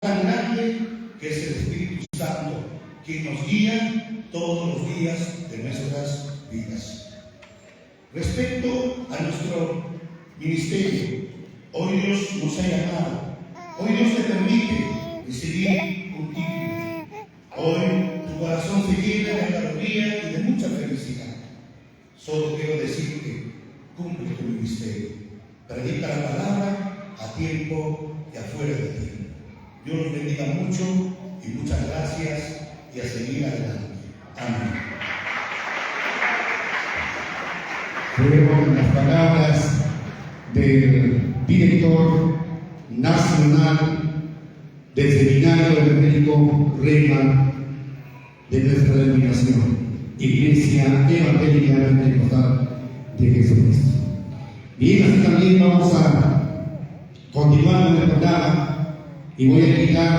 tan grande que es el Espíritu Santo, que nos guía todos los días de nuestras vidas. Respecto a nuestro ministerio, hoy Dios nos ha llamado, hoy Dios te permite recibir un título, hoy tu corazón se llena de alegría y de mucha felicidad. Solo quiero decirte, cumple tu ministerio, predica la palabra a tiempo y afuera de tiempo. Dios los bendiga mucho y muchas gracias y a seguir adelante. Amén. Fueron las palabras del director nacional del Seminario Evangélico Rema de nuestra denominación, Iglesia Evangélica Pentecostal de Jesucristo. Bien, así también vamos a continuar con el programa y voy a invitar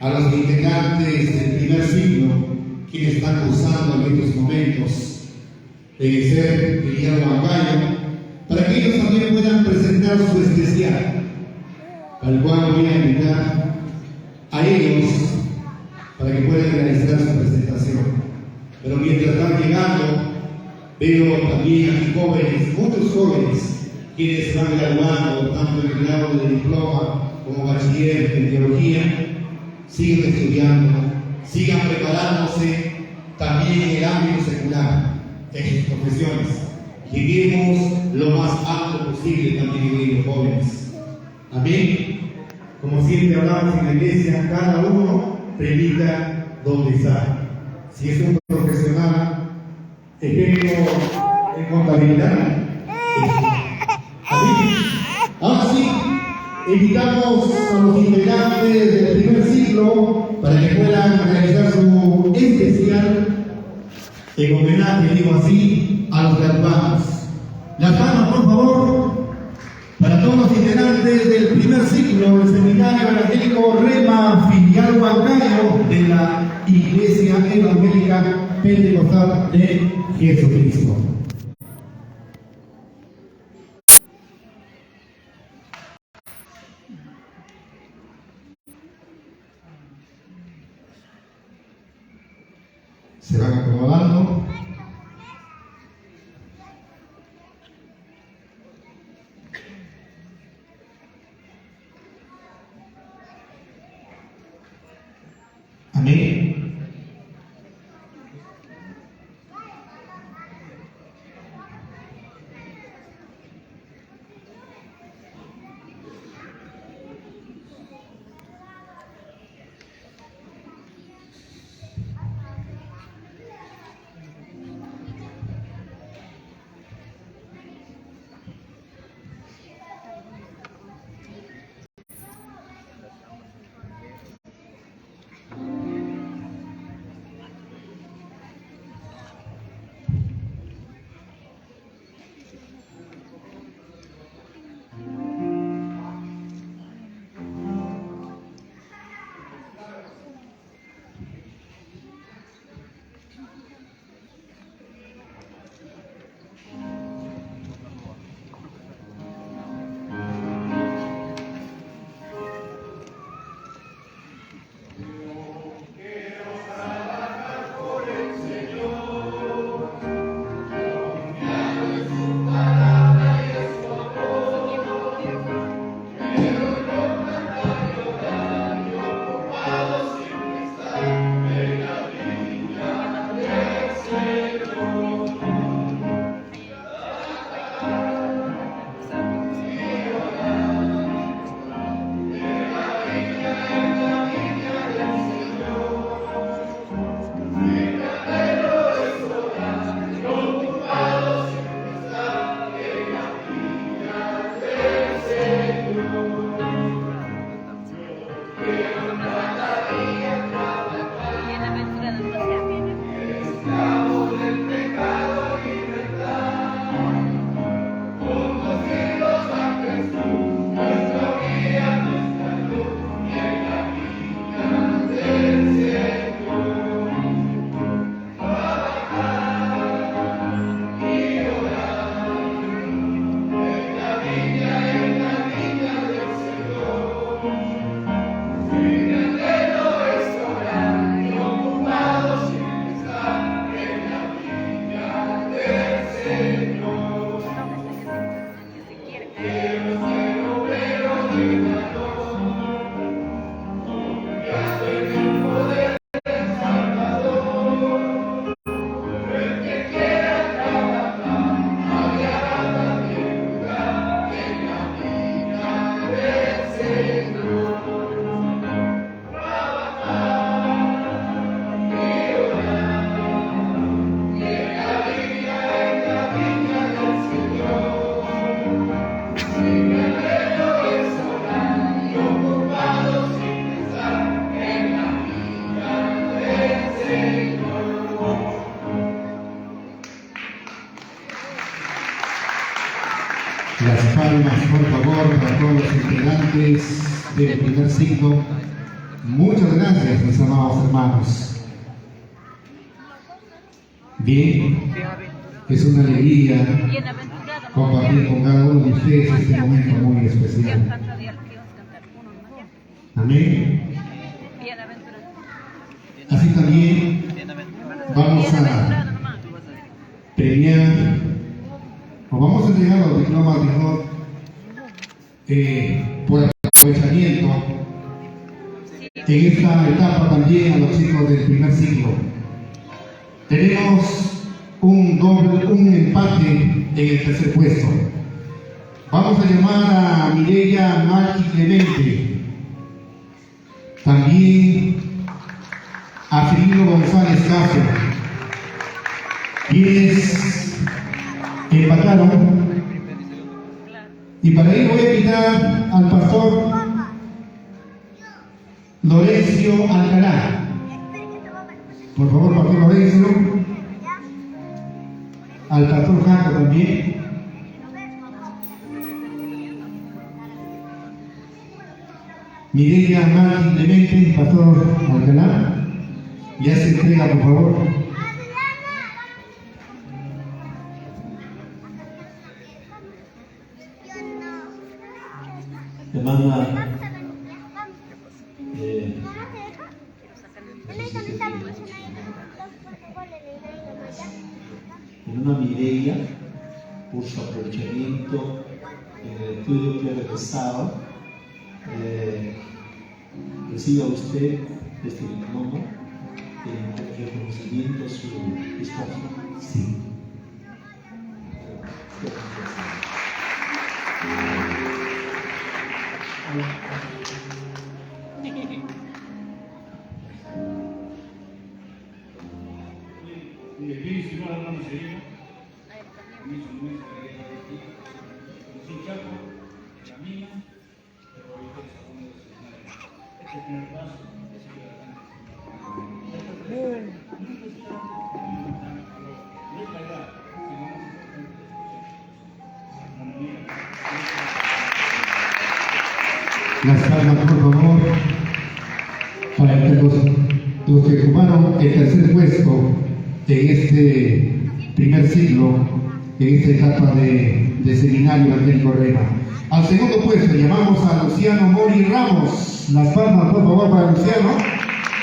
a los integrantes del primer ciclo, quienes están cursando en estos momentos ser Guillermo Aguayo, para que ellos también puedan presentar su especial, al cual voy a invitar a ellos para que puedan realizar su presentación. Pero mientras van llegando, veo también aquí jóvenes, muchos jóvenes, quienes se van graduando tanto en el grado de diploma como bachiller en teología. Sigan estudiando, sigan preparándose también en el ámbito secular, en sus profesiones. Lleguemos lo más alto posible también en los jóvenes. Amén. Como siempre hablamos en la iglesia, cada uno predica donde está. Si es un profesional, ejemplo en contabilidad, amén. Ahora sí, invitamos a los integrantes del primer ciclo para que puedan realizar su especial en homenaje, digo así, a los graduados. Las manos, por favor, para todos los integrantes del primer ciclo del Seminario Evangélico Rema Filial Huancayo de la Iglesia Evangélica Pentecostal de Jesucristo. Se van acomodando. Amén. palmas, por favor, para todos los integrantes del primer ciclo. Muchas gracias, mis amados hermanos. Bien, es una alegría compartir con cada uno de ustedes este momento muy especial. Amén. Así también vamos a premiar o vamos a entregar los diplomas de honor por aprovechamiento en esta etapa también a los chicos del primer ciclo. Tenemos un empate en el tercer puesto. Vamos a llamar a Mireya Maki Clemente, también a Cirilo González Castro, quienes empataron. Y para ello voy a invitar al pastor Lorenzo Alcalá. Por favor, pastor Lorenzo. Al pastor Jaco también. Mireya Martín Clemente, pastor Alcalá. Ya se entrega, por favor. Demanda en una Mireya por su aprovechamiento en el estudio que ha realizado. Reciba usted este diploma en reconocimiento a su esfuerzo. Sí. Las palmas, por favor, para los que ocuparon el tercer puesto en este primer ciclo, en esta etapa de seminario evangélico Rema. Al segundo puesto llamamos a Luciano Mori Ramos. Las palmas, por favor, para Luciano.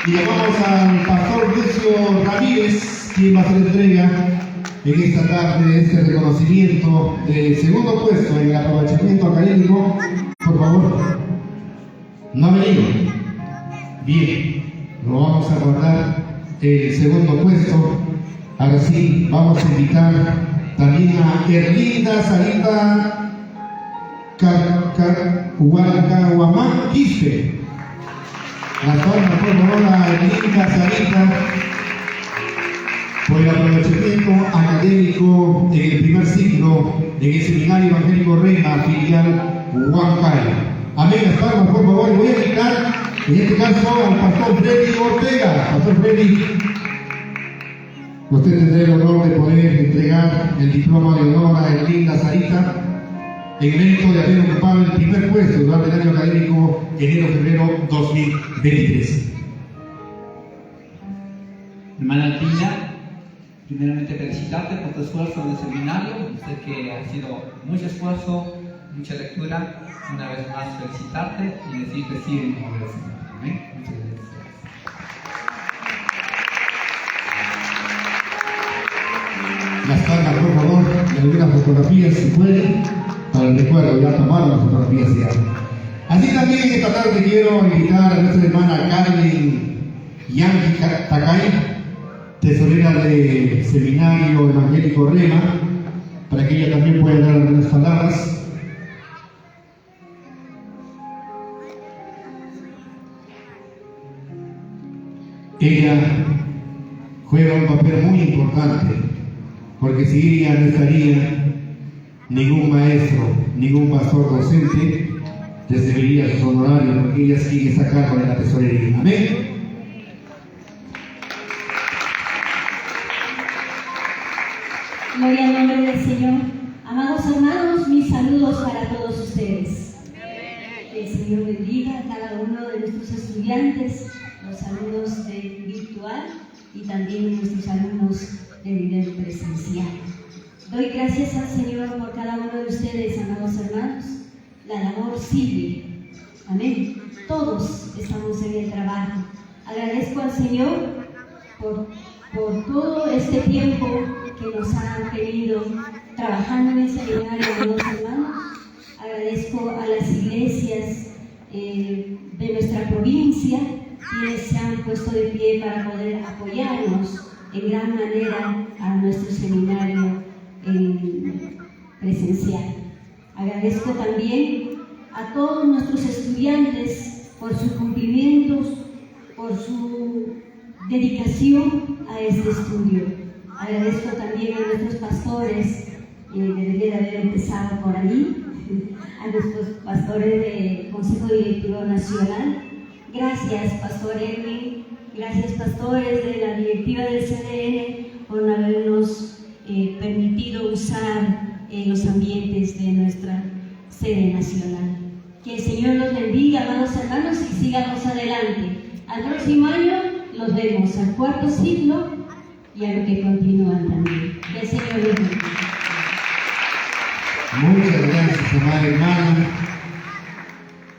Y llamamos al pastor Lucio Ramírez, quien va a hacer entrega en esta tarde este reconocimiento del segundo puesto en el aprovechamiento académico. Por favor. ¿No ha venido? Bien, lo vamos a guardar el segundo puesto. Ahora sí, vamos a invitar también a Erlinda Sarita Huacahuamán Quispe. Las palmas, por favor, a Erlinda Sarita por el aprovechamiento académico en el primer ciclo en el seminario evangélico Rema, filial Huancayo. Amén, las palmas, por favor. Voy a invitar en este caso al pastor Freddy Ortega. Pastor Freddy, usted tendrá el honor de poder entregar el diploma de honor a Erlinda Sarita en el mérito de haber ocupado el primer puesto durante el año académico enero-febrero 2023. Hermana Erlinda, primeramente felicitarte por tu esfuerzo en el seminario. Sé que ha sido mucho esfuerzo, mucha lectura. Una vez más felicitarte y decirte sí en el nombre del Señor. Amén. Muchas gracias. Las palmas, por favor, de algunas fotografías si pueden, para el recuerdo, ya tomaron las fotografías ya. Así también esta tarde quiero invitar a nuestra hermana Carmen Yanqui Takay, tesorera del Seminario Evangélico Rema, para que ella también pueda dar algunas palabras. Ella juega un papel muy importante, porque si ella no estaría, ningún maestro, ningún pastor docente recibiría sus honorarios, porque ella sigue sacando de la tesorería. Amén. Gloria al nombre del Señor. Amados hermanos, mis saludos para todos. ustedes. Que el Señor bendiga a cada uno de nuestros estudiantes, los alumnos de virtual y también nuestros alumnos de nivel presencial. Doy gracias al Señor por cada uno de ustedes, amados hermanos. La labor sigue. Amén. Todos estamos en el trabajo. Agradezco al Señor por todo este tiempo que nos han tenido trabajando en el seminario, amados hermanos. Agradezco a las iglesias de nuestra provincia, quienes se han puesto de pie para poder apoyarnos en gran manera a nuestro seminario presencial. Agradezco también a todos nuestros estudiantes por sus cumplimientos, por su dedicación a este estudio. Agradezco también a nuestros pastores, debería haber empezado por ahí, a nuestros pastores del Consejo Directivo Nacional. Gracias, Pastor Edwin, gracias, pastores de la directiva del CDN, por habernos permitido usar los ambientes de nuestra sede nacional. Que el Señor los bendiga, amados hermanos, y sigamos adelante. Al próximo año los vemos al cuarto ciclo y a lo que continúan también. Que el Señor los bendiga. Muchas gracias, amada hermana.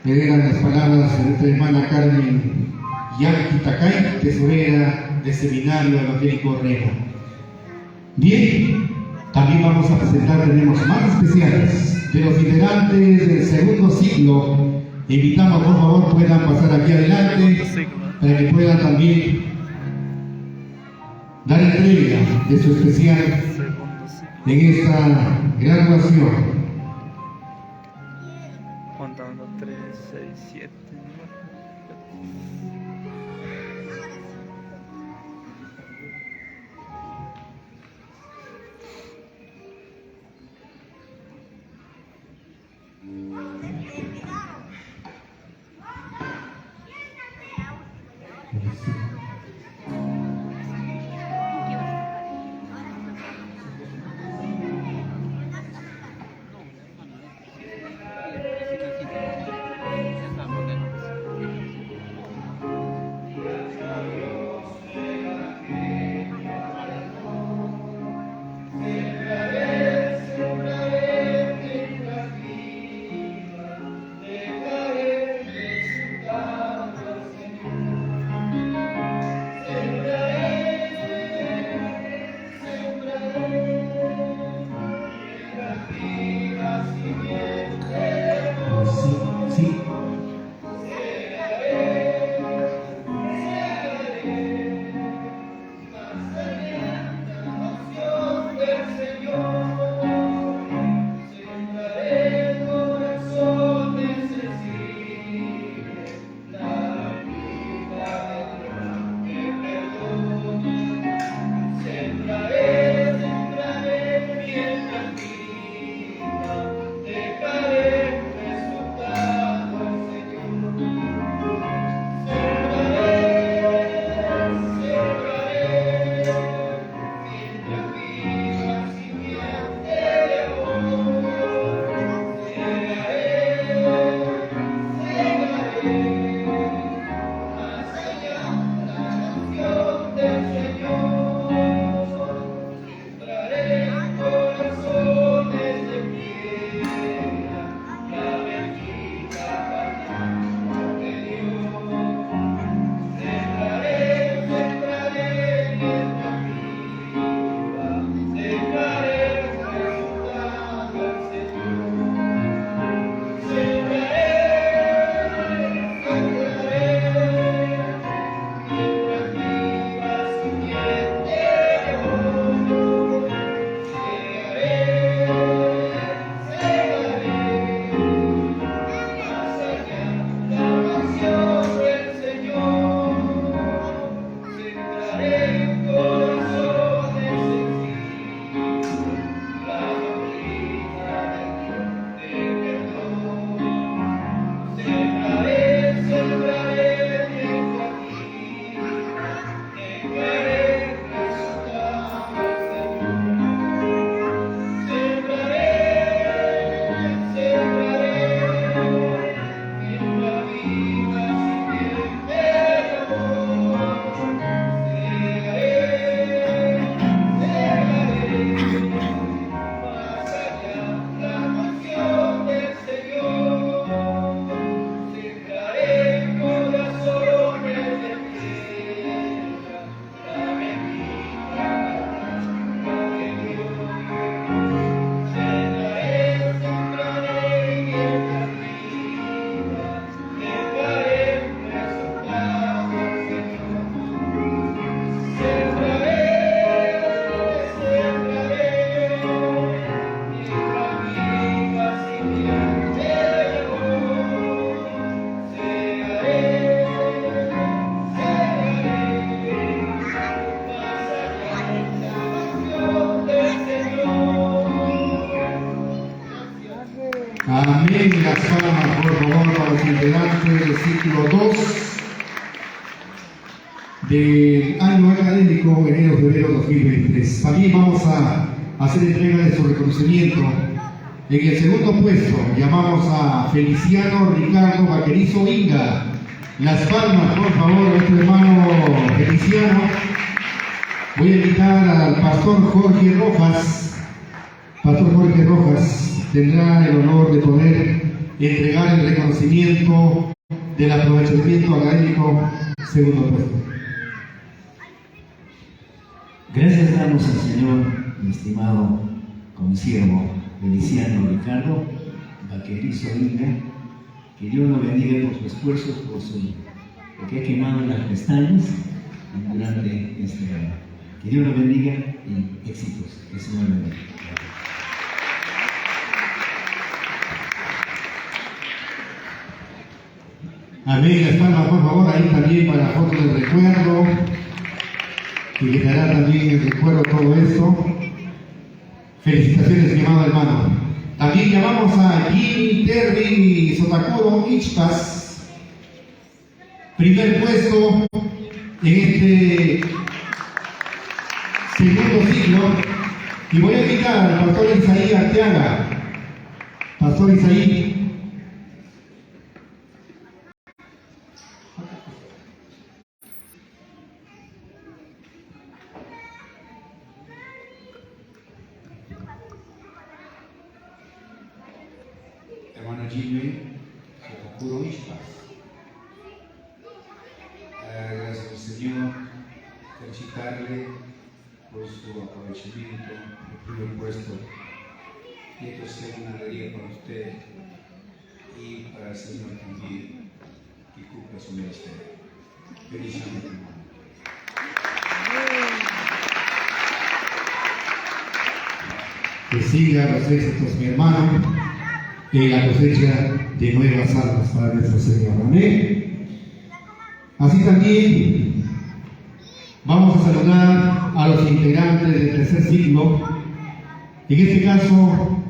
Me eran las palabras de nuestra hermana Carmen Yanqui Takay, tesorera del Seminario Evangélico Rema. Bien, también vamos a presentar, tenemos más especiales de los integrantes del segundo ciclo. Invitamos, por favor, puedan pasar aquí adelante para que puedan también dar entrega de su especial en esta graduación. Contando 3, 6, 7, 9. Amén. Las palmas, por favor, para los integrantes del ciclo 2 del año académico enero-febrero 2023. También vamos a hacer entrega de su reconocimiento. En el segundo puesto llamamos a Feliciano Ricardo Vaquerizo Inga. Las palmas, por favor, a nuestro hermano Feliciano. Voy a invitar al pastor Jorge Rojas. Pastor Jorge Rojas tendrá el honor de poder entregar el reconocimiento del aprovechamiento académico segundo puesto. Gracias damos al Señor, mi estimado consiervo Feliciano Ricardo Vaquerizo Inga, que Dios lo bendiga por sus esfuerzos, porque ha quemado las pestañas durante este año. Que Dios lo bendiga y éxitos. Que el Señor lo bendiga. Amén. Las palmas, por favor, ahí también para la foto del recuerdo, que quedará también el recuerdo de todo esto. Felicitaciones, mi amado hermano. También llamamos a Jimmy Terry Sotakuro Ichpas, primer puesto en este segundo ciclo. Y voy a invitar al pastor Isaí Arteaga. Pastor Isaí. Hermano Jimmy Sotakuro Ichpas. Gracias al Señor, felicitarle por su aprovechamiento, el primer puesto. Y esto sea una alegría para usted y para el Señor también, que cumpla su ministerio. Bendiciones, hermano. Que siga los éxitos, mi hermano, en la cosecha de nuevas almas para nuestro Señor. Amén. Así también vamos a saludar a los integrantes del tercer ciclo. En este caso,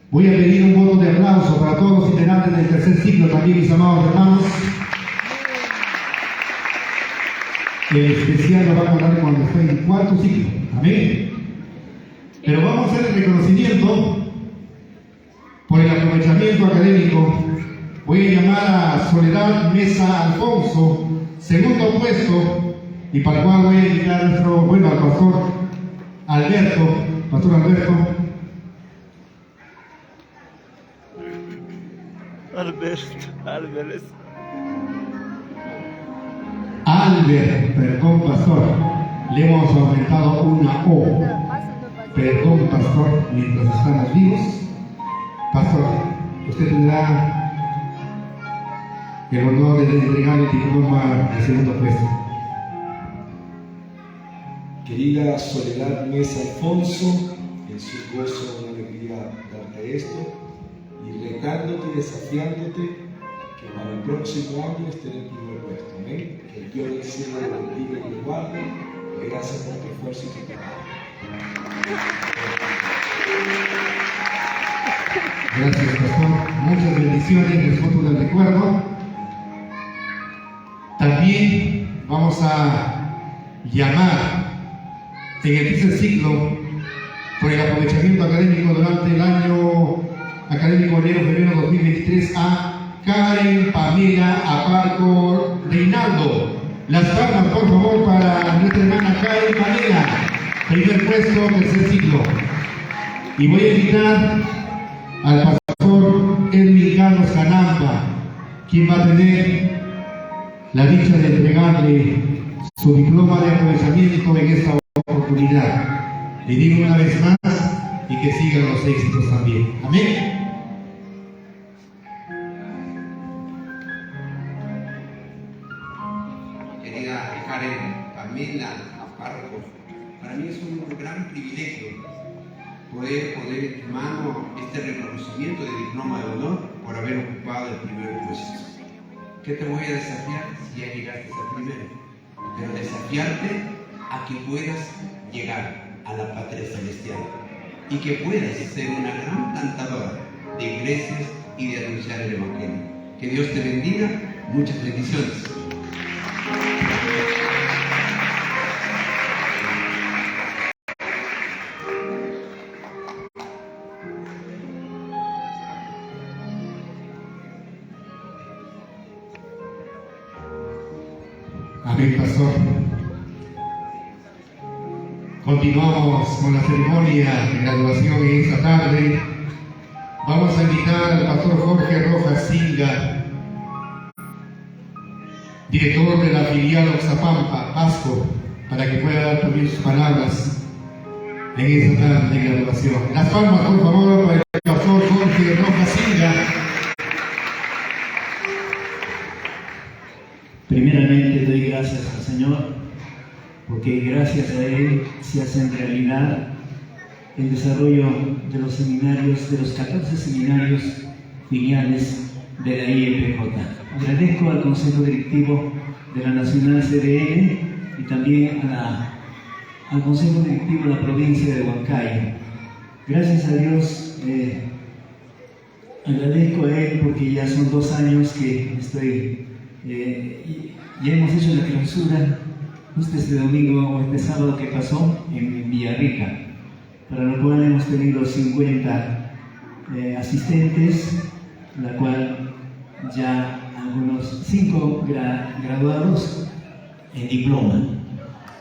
voy a pedir un voto de aplauso para todos los integrantes del tercer ciclo, también mis amados hermanos. El especial lo va a hablar cuando esté en el cuarto ciclo. Amén. Pero vamos a hacer el reconocimiento por el aprovechamiento académico. Voy a llamar a Soledad Mesa Alfonso, segundo puesto, y para el cual voy a invitar al pastor Alberto. Pastor Alberto. Albert, perdón, pastor. Le hemos aumentado una O. Perdón, pastor, mientras estamos vivos. Pastor, usted tendrá el honor de entregar el diploma de segundo puesto. Querida Soledad Mesa Alfonso, es un gozo, una alegría darte esto y retándote y desafiándote que para el próximo año esté en el primer puesto. Amén. Que el Dios del cielo lo bendiga y lo guarde. Y gracias por tu esfuerzo y tu trabajo. Gracias, pastor. Muchas bendiciones, les foto del recuerdo. También vamos a llamar en el tercer ciclo por el aprovechamiento académico durante el año académico enero-febrero 2023 a Karen Pamela Aparco Reinaldo. Las palmas, por favor, para nuestra hermana Karen Pamela, primer puesto, tercer ciclo. Y voy a invitar al pastor Edwin Carlos Canampa, quien va a tener la dicha de entregarle su diploma de aprovechamiento en esta oportunidad. Le digo una vez más y que sigan los éxitos también. Amén. Querida Karen Pamela Aparco, para mí es un gran privilegio poder poner en tu mano este reconocimiento de diploma de honor por haber ocupado el primer puesto. ¿Qué te voy a desafiar si ya llegaste al primero? Pero desafiarte a que puedas llegar a la patria celestial y que puedas ser una gran plantadora de iglesias y de anunciar el Evangelio. Que Dios te bendiga. Muchas bendiciones. Amén, pastor. Continuamos con la ceremonia de graduación en esta tarde. Vamos a invitar al pastor Jorge Rojas Silga, director de la filial Oxapampa, Pasco, para que pueda dar también sus palabras en esta tarde de graduación. Las palmas, por favor, para el pastor Jorge Rojas Silga. Primeramente doy gracias al Señor, porque gracias a Él se hace en realidad el desarrollo de los seminarios, de los 14 seminarios filiales de la IEPJ. Agradezco al Consejo Directivo de la Nacional CDN y también al Consejo Directivo de la provincia de Huancayo. Gracias a Dios, agradezco a Él porque ya son 2 años que estoy... ya hemos hecho la clausura justo este domingo o este sábado que pasó en Villarrica, para lo cual hemos tenido 50 asistentes, la cual ya algunos 5 graduados en diploma.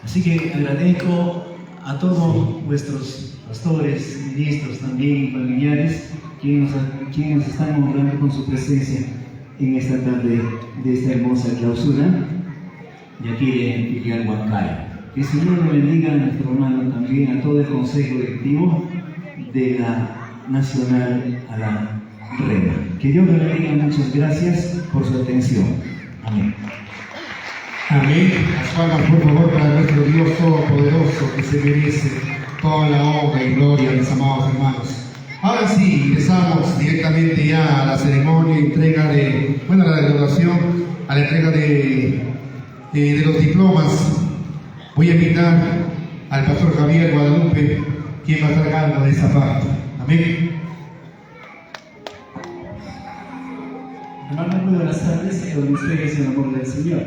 Así que agradezco a todos vuestros pastores, ministros también y familiares quienes están honrando con su presencia en esta tarde de esta hermosa clausura de aquí de filial Huancayo. Que el Señor le bendiga a nuestro hermano también, a todo el Consejo Directivo de la Nacional a la Rema. Que Dios le bendiga, muchas gracias por su atención. Amén. Amén. Las palmas, por favor, para nuestro Dios Todopoderoso, que se merece toda la honra y gloria, mis amados hermanos. Ahora sí, empezamos directamente ya a la ceremonia, a la graduación, a la entrega de los diplomas. Voy a invitar al pastor Javier Guadalupe, quien va a estar cargo de esa parte. Amén. Hermanos, muy buenas tardes, con ustedes en el amor del Señor.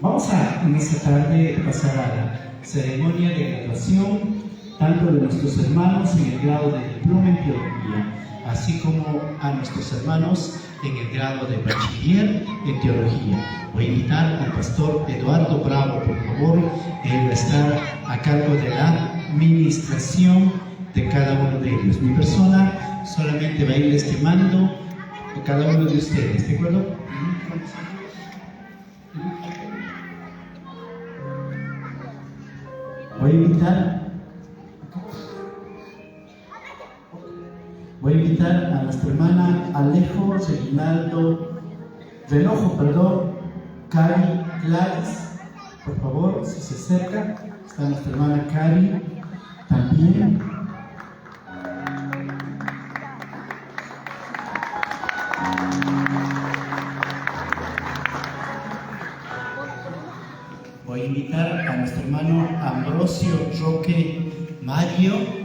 Vamos a en esta tarde pasar a la ceremonia de graduación tanto de nuestros hermanos en el grado de diploma en teología, así como a nuestros hermanos en el grado de bachiller en teología. Voy a invitar al pastor Eduardo Bravo, por favor. Él va a estar a cargo de la administración de cada uno de ellos. Mi persona solamente va a ir estimando a cada uno de ustedes, ¿de acuerdo? Voy a invitar a nuestra hermana Alejo Cari Clares, por favor, si se acerca. Está nuestra hermana Cari también. Voy a invitar a nuestro hermano Ambrosio Roque Mario.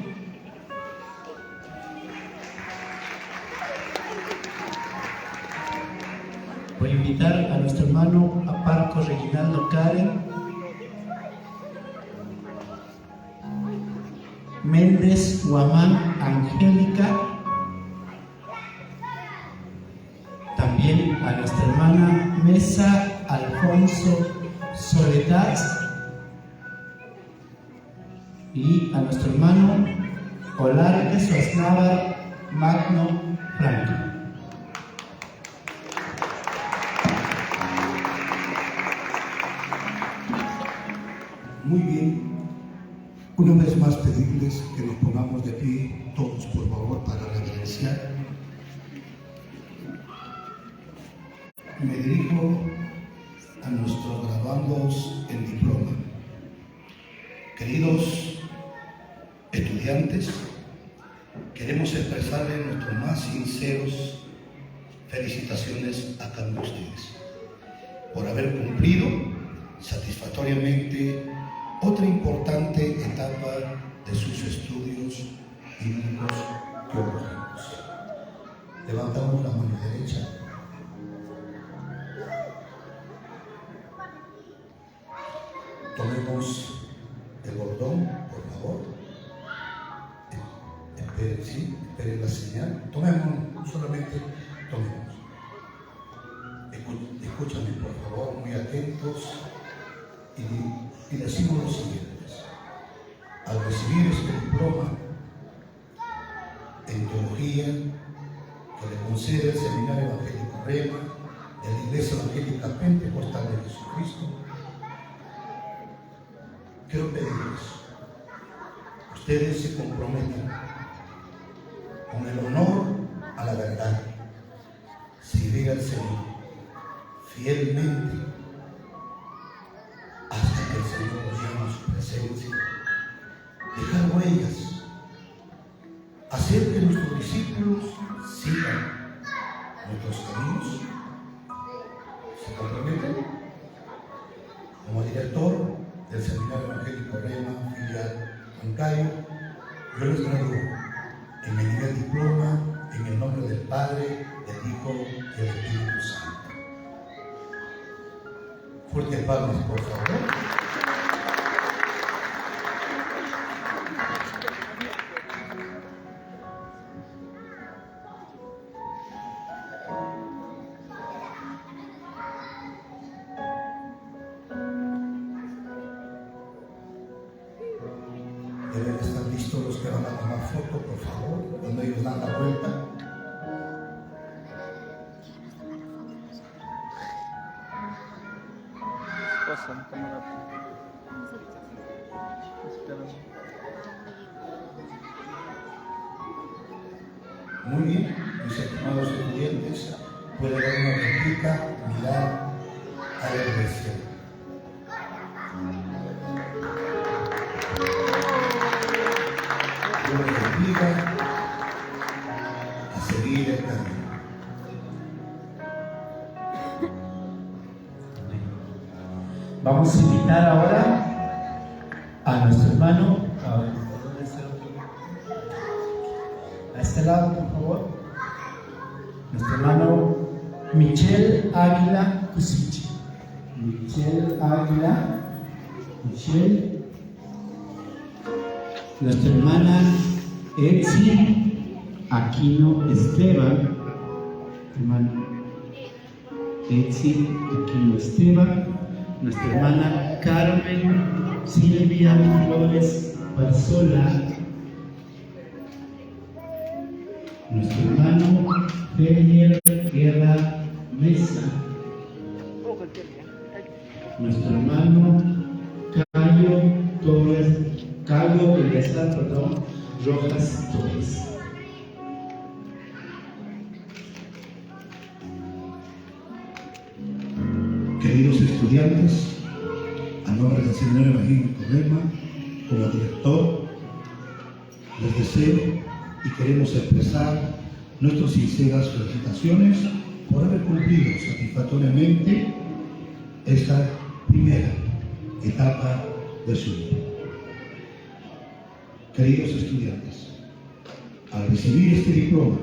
Voy a invitar a nuestro hermano Aparco Reginaldo Karen Méndez Guamán Angélica. También a nuestra hermana Mesa Alfonso Soledad y a nuestro hermano Olargue Suaznava Magno Franco. Muy bien, una vez más pedirles que nos pongamos de pie todos, por favor, para reverenciar. Me dirijo a nuestros graduandos en diploma. Queridos estudiantes, queremos expresarles nuestros más sinceros felicitaciones a cada uno de ustedes por haber cumplido satisfactoriamente otra importante etapa de sus estudios bíblicos teológicos. Levantamos la mano derecha. Tomemos el bordón, por favor. Esperen, sí, esperen la señal. Tomemos, solamente tomemos. Escúchame, por favor, muy atentos. Y decimos lo siguiente. Al recibir este diploma en teología que le concede el Seminario Evangélico Rema de la Iglesia Evangélica Pentecostal de Jesucristo, quiero pedirles, ustedes se comprometan con el honor a la verdad, servir al Señor fielmente hasta que el Señor nos llame a su presencia, dejar huellas, hacer que nuestros discípulos sigan nuestros caminos. ¿Se comprometen? Como director del Seminario Evangélico Rema, filial Huancayo, yo les gradúo en el nivel diploma en el nombre del Padre, del Hijo y del Espíritu Santo. Fuerte palmas, por favor. Deben estar listos los que van a tomar foto, por favor, cuando ellos dan la vuelta. Pasan, cámara. Espera. Muy bien, mis estimados estudiantes, pueden dar una vueltita, mirar a la iglesia. Yo les bendiga a seguir el camino. Vamos a invitar ahora a nuestro hermano, a este lado, por favor, nuestro hermano Michel Águila Cusichi. Michel Águila, Michel, nuestra hermana Etsi Aquino Esteban, hermano Etsi Aquino Esteban, nuestra hermana Carmen Silvia Flores Barzola, nuestro hermano Felier Guerra Mesa, nuestro hermano Cayo Elías Rojas Torres. Queridos estudiantes, a nombre del Seminario Evangélico Rema, como director, les deseo y queremos expresar nuestras sinceras felicitaciones por haber cumplido satisfactoriamente esta primera etapa de su vida. Queridos estudiantes, al recibir este diploma,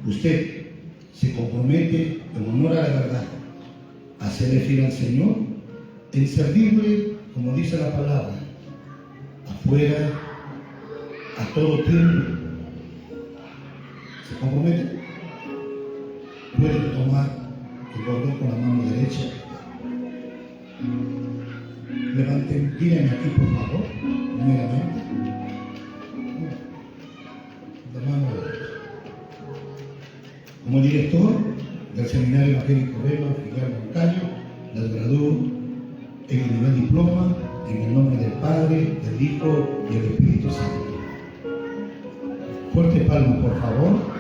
usted se compromete en honor a la verdad, a serle fiel al Señor, en servirle, como dice la palabra, afuera, a todo tiempo. ¿Se compromete? Puede tomar el bordón con la mano derecha. Levanten, miren aquí por favor, primeramente. La mano derecha. Como director del Seminario Evangélico Rema, filial Huancayo, las gradúo en el nivel diploma, en el nombre del Padre, del Hijo y del Espíritu Santo. Fuerte palma, por favor.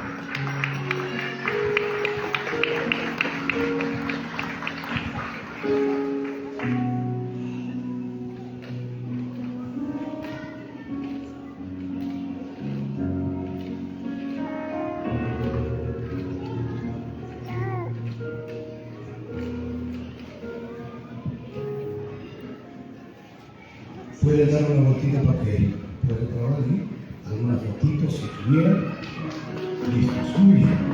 Puede dar una vueltita para que pueda trabajar ahí. algunas fotitos si tuvieran. Listos, muy bien.